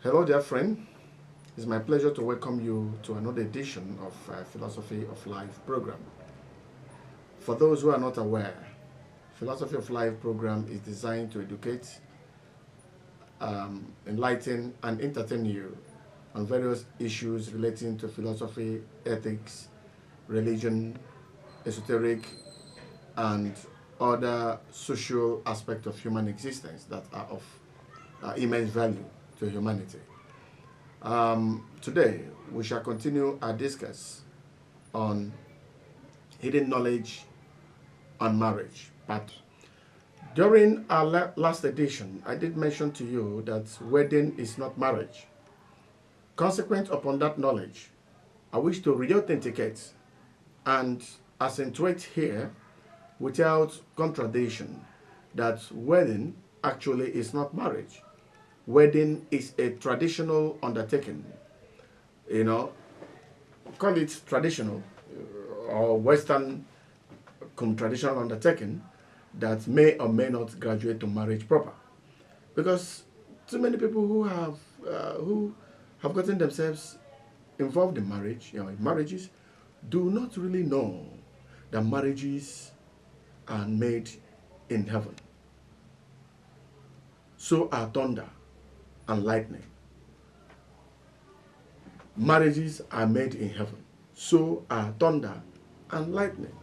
Hello, dear friend. It's my pleasure to welcome you to another edition of Philosophy of Life program. For those who are not aware, Philosophy of Life program is designed to educate, enlighten, and entertain you on various issues relating to philosophy, ethics, religion, esoteric, and other social aspects of human existence that are of immense value to humanity. Today, we shall continue our discuss on hidden knowledge on marriage. But during our last edition, I did mention to you that wedding is not marriage. Consequent upon that knowledge, I wish to re-authenticate and accentuate here without contradiction that wedding actually is not marriage. Wedding is a traditional undertaking. You know, call it traditional or Western traditional undertaking that may or may not graduate to marriage proper. Because too many people who have gotten themselves involved in marriage, in marriages, do not really know that marriages are made in heaven. So are thunder and lightning. Marriages are made in heaven. So are thunder and lightning.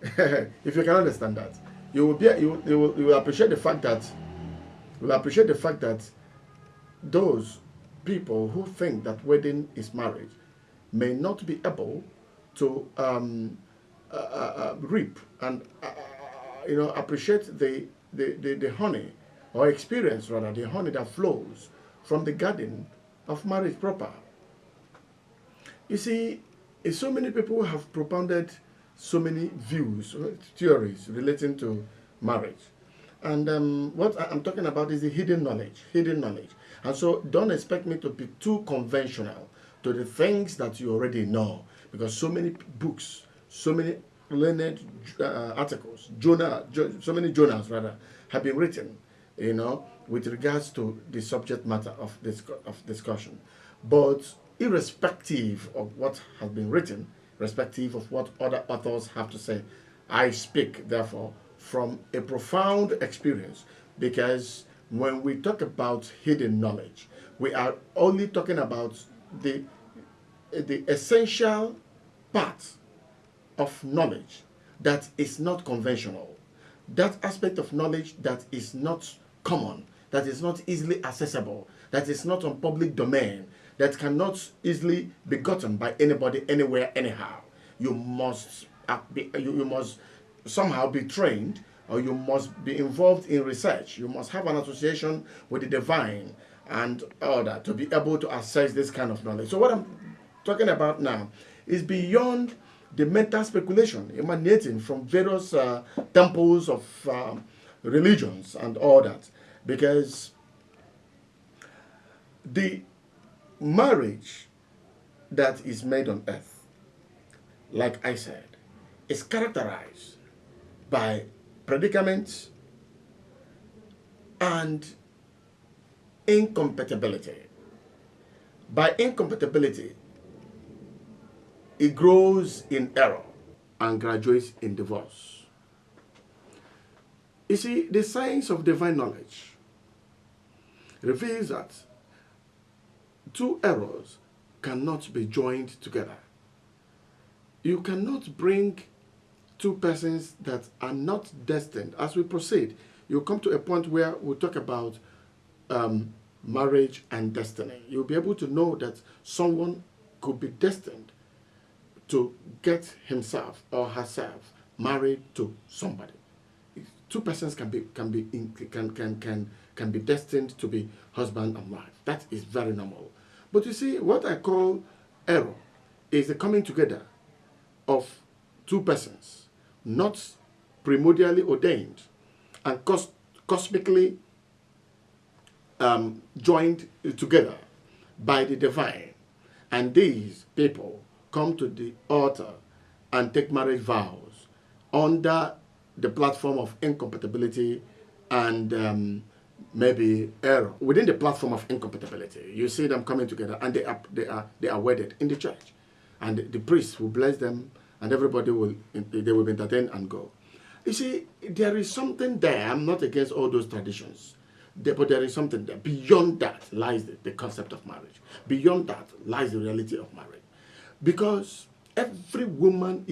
If you can understand that, you will appreciate the fact that those people who think that wedding is marriage may not be able to reap and appreciate the honey, or experience rather the honey that flows from the garden of marriage proper. You see, so many people have propounded so many views, theories relating to marriage. And what I'm talking about is the hidden knowledge. Hidden knowledge. And so don't expect me to be too conventional to the things that you already know. Because so many books, so many learned articles, so many journals rather, have been written, with regards to the subject matter of discussion. But irrespective of what has been written, irrespective of what other authors have to say, I speak, therefore, from a profound experience, because when we talk about hidden knowledge, we are only talking about the essential part of knowledge that is not conventional, that aspect of knowledge that is not common, that is not easily accessible, that is not on public domain, that cannot easily be gotten by anybody, anywhere, anyhow. You must you must somehow be trained, or you must be involved in research. You must have an association with the divine and order to be able to access this kind of knowledge. So what I'm talking about now is beyond the mental speculation emanating from various temples of religions and all that, because the marriage that is made on earth, like I said, is characterized by predicaments and incompatibility. By incompatibility, it grows in error and graduates in divorce. You see, the science of divine knowledge reveals that two errors cannot be joined together. You cannot bring two persons that are not destined. As we proceed, you'll come to a point where we'll talk about marriage and destiny. You'll be able to know that someone could be destined to get himself or herself married to somebody. Two persons can be destined to be husband and wife. That is very normal. But you see, what I call error is the coming together of two persons, not primordially ordained and cosmically joined together by the divine. And these people come to the altar and take marriage vows under the platform of incompatibility and maybe error within the platform of incompatibility. You see them coming together, and they are wedded in the church, and the priest will bless them, and everybody will they will be entertained and go. You see, there is something there. I'm not against all those traditions, but there is something there. Beyond that lies the concept of marriage. Beyond that lies the reality of marriage, because every woman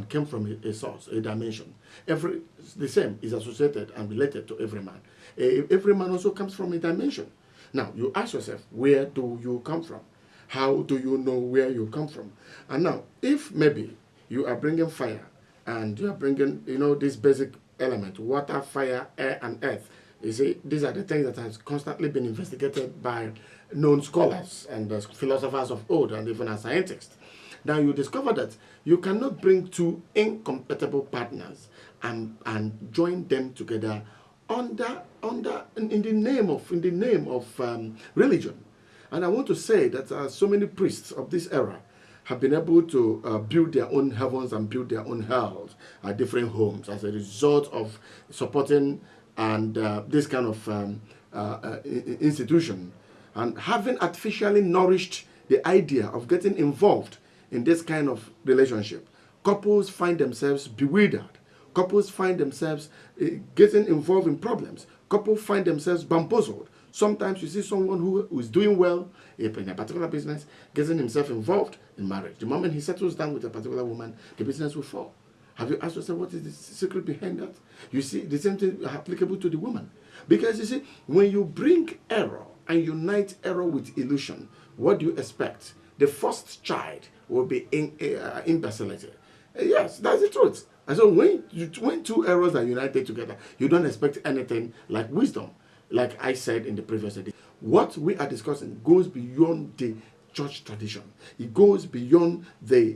came from a source, a dimension. The same is associated and related to every man. Every man also comes from a dimension. Now you ask yourself, where do you come from? How do you know where you come from? And now, if maybe you are bringing fire, and you are bringing, this basic element, water, fire, air, and earth. You see, these are the things that has constantly been investigated by known scholars and philosophers of old, and even as scientists. Now you discover that you cannot bring two incompatible partners and join them together in the name of religion. And I want to say that so many priests of this era have been able to build their own heavens and build their own hells at different homes as a result of supporting and this kind of institution, and having artificially nourished the idea of getting involved in this kind of relationship. Couples find themselves bewildered. Couples find themselves getting involved in problems. Couples find themselves bamboozled. Sometimes you see someone who is doing well in a particular business, getting himself involved in marriage. The moment he settles down with a particular woman, the business will fall. Have you asked yourself what is the secret behind that? You see, the same thing applicable to the woman. Because you see, when you bring error and unite error with illusion, what do you expect? The first child will be imbecility. Yes, that's the truth. And so when two errors are united together, you don't expect anything like wisdom. Like I said in the previous edition, what we are discussing goes beyond the church tradition. It goes beyond the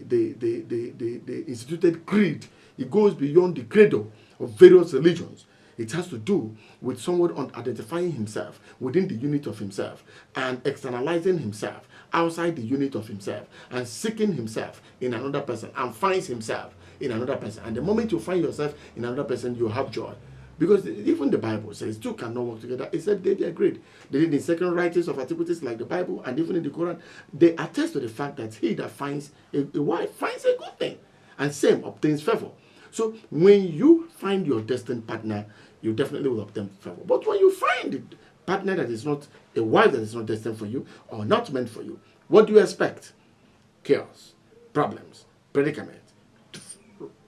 instituted creed. It goes beyond the credo of various religions. It has to do with someone identifying himself within the unit of himself and externalizing himself outside the unit of himself and seeking himself in another person and finds himself in another person. And the moment you find yourself in another person, you have joy. Because even the Bible says two cannot work together except they agreed. They did in second writings of antiquities like the Bible and even in the Quran. They attest to the fact that he that finds a wife finds a good thing, and same obtains favor. So when you find your destined partner, you definitely will obtain favor. But when you find a partner that is not a wife that is not destined for you or not meant for you, what do you expect? Chaos, problems, predicament,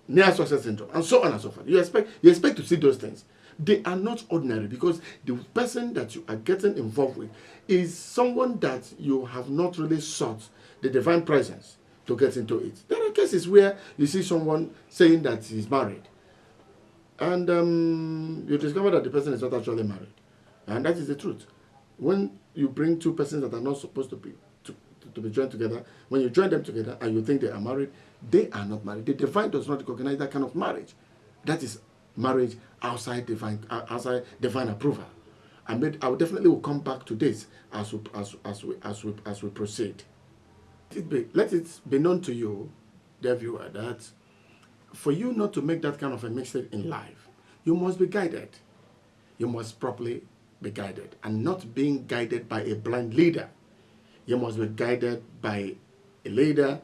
near success syndrome, and so on and so forth. You expect to see those things. They are not ordinary, because the person that you are getting involved with is someone that you have not really sought the divine presence to get into it. There are cases where you see someone saying that he's married, and you discover that the person is not actually married, and that is the truth. When you bring two persons that are not supposed to be joined together, when you join them together and you think they are married, they are not married. The divine does not recognize that kind of marriage. That is marriage outside divine approval. I will definitely will come back to this as we proceed. Let it be known to you, dear viewer, that for you not to make that kind of a mistake in life, you must be guided. You must properly be guided, and not being guided by a blind leader. You must be guided by a leader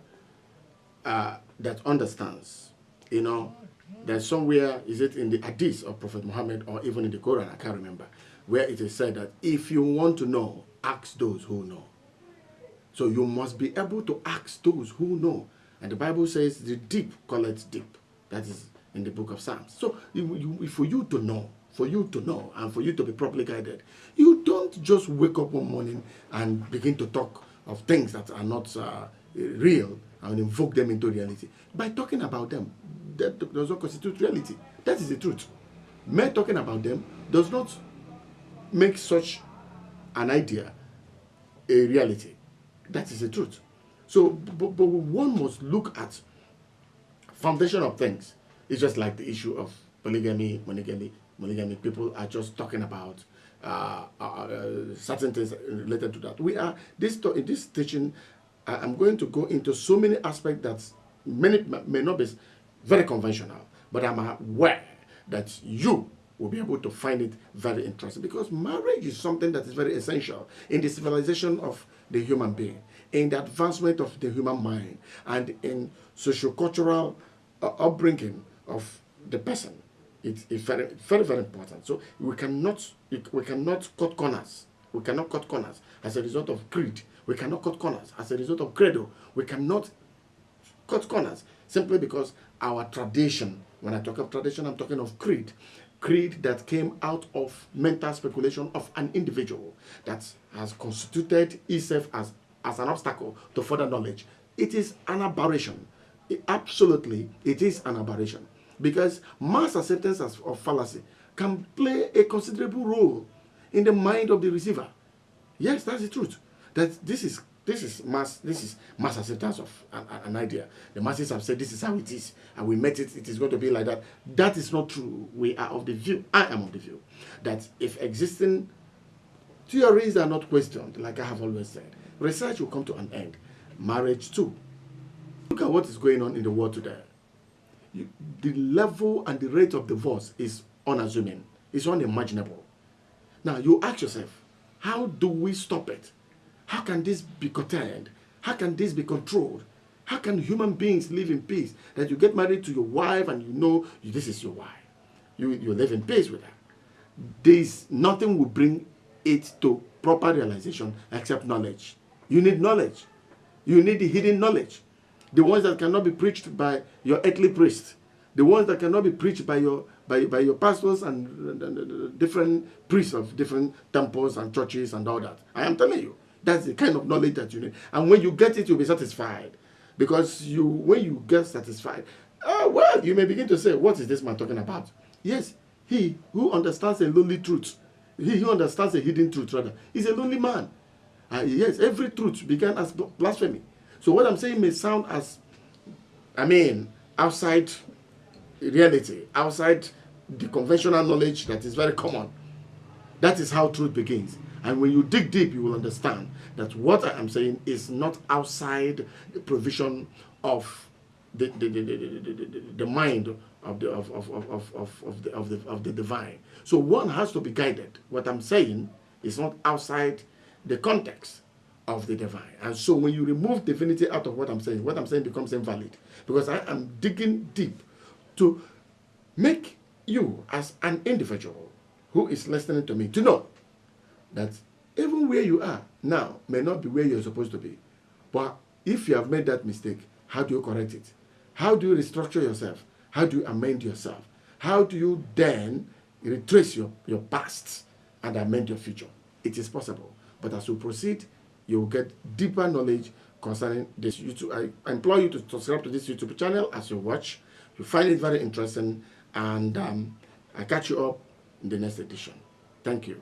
that understands. There's somewhere, is it in the Hadith of Prophet Muhammad or even in the Quran, I can't remember, where it is said that if you want to know, ask those who know. So you must be able to ask those who know. And the Bible says the deep calleth deep. That is in the book of Psalms. So for you to know, and for you to be properly guided, you don't just wake up one morning and begin to talk of things that are not real and invoke them into reality. By talking about them, that does not constitute reality. That is the truth. Mere talking about them does not make such an idea a reality. That is the truth. So, but one must look at foundation of things. It's just like the issue of polygamy, monogamy. People are just talking about certain things related to that. In this teaching, I'm going to go into so many aspects that many may not be very conventional, but I'm aware that you will be able to find it very interesting, because marriage is something that is very essential in the civilization of the human being, in the advancement of the human mind, and in socio-cultural upbringing of the person. It's very, very, very important. So we cannot cut corners. We cannot cut corners as a result of creed. We cannot cut corners as a result of credo. We cannot cut corners simply because our tradition, when I talk of tradition, I'm talking of creed. Creed that came out of mental speculation of an individual that has constituted itself as an obstacle to further knowledge. It is an aberration. Absolutely, it is an aberration. Because mass acceptance of fallacy can play a considerable role in the mind of the receiver. Yes, that's the truth. That this is mass acceptance of an idea. The masses have said this is how it is, and we met it. It is going to be like that. That is not true. We are of the view. I am of the view that if existing theories are not questioned, like I have always said, research will come to an end. Marriage too. Look at what is going on in the world today. The level and the rate of divorce is unassuming. It's unimaginable. Now you ask yourself, how do we stop it? How can this be contained? How can this be controlled? How can human beings live in peace? That you get married to your wife and you know this is your wife. You live in peace with her. Nothing will bring it to proper realization except knowledge. You need knowledge. You need the hidden knowledge. The ones that cannot be preached by your earthly priest. The ones that cannot be preached by your pastors and different priests of different temples and churches and all that. I am telling you, that's the kind of knowledge that you need. And when you get it, you'll be satisfied. Because when you get satisfied, well, you may begin to say, what is this man talking about? Yes, he who understands a lonely truth, he who understands a hidden truth, rather, is a lonely man. Yes, every truth began as blasphemy. So what I'm saying may sound as, outside reality, outside the conventional knowledge that is very common. That is how truth begins. And when you dig deep, you will understand that what I am saying is not outside the provision of the mind of the divine. So one has to be guided. What I'm saying is not outside the context of the divine. And so when you remove divinity out of what I'm saying becomes invalid. Because I am digging deep to make you as an individual who is listening to me to know that even where you are now may not be where you're supposed to be. But if you have made that mistake, how do you correct it? How do you restructure yourself? How do you amend yourself? How do you then retrace your past and amend your future? It is possible. But as you proceed, you will get deeper knowledge concerning this YouTube. I implore you to subscribe to this YouTube channel as you watch. You find it very interesting, and I catch you up in the next edition. Thank you.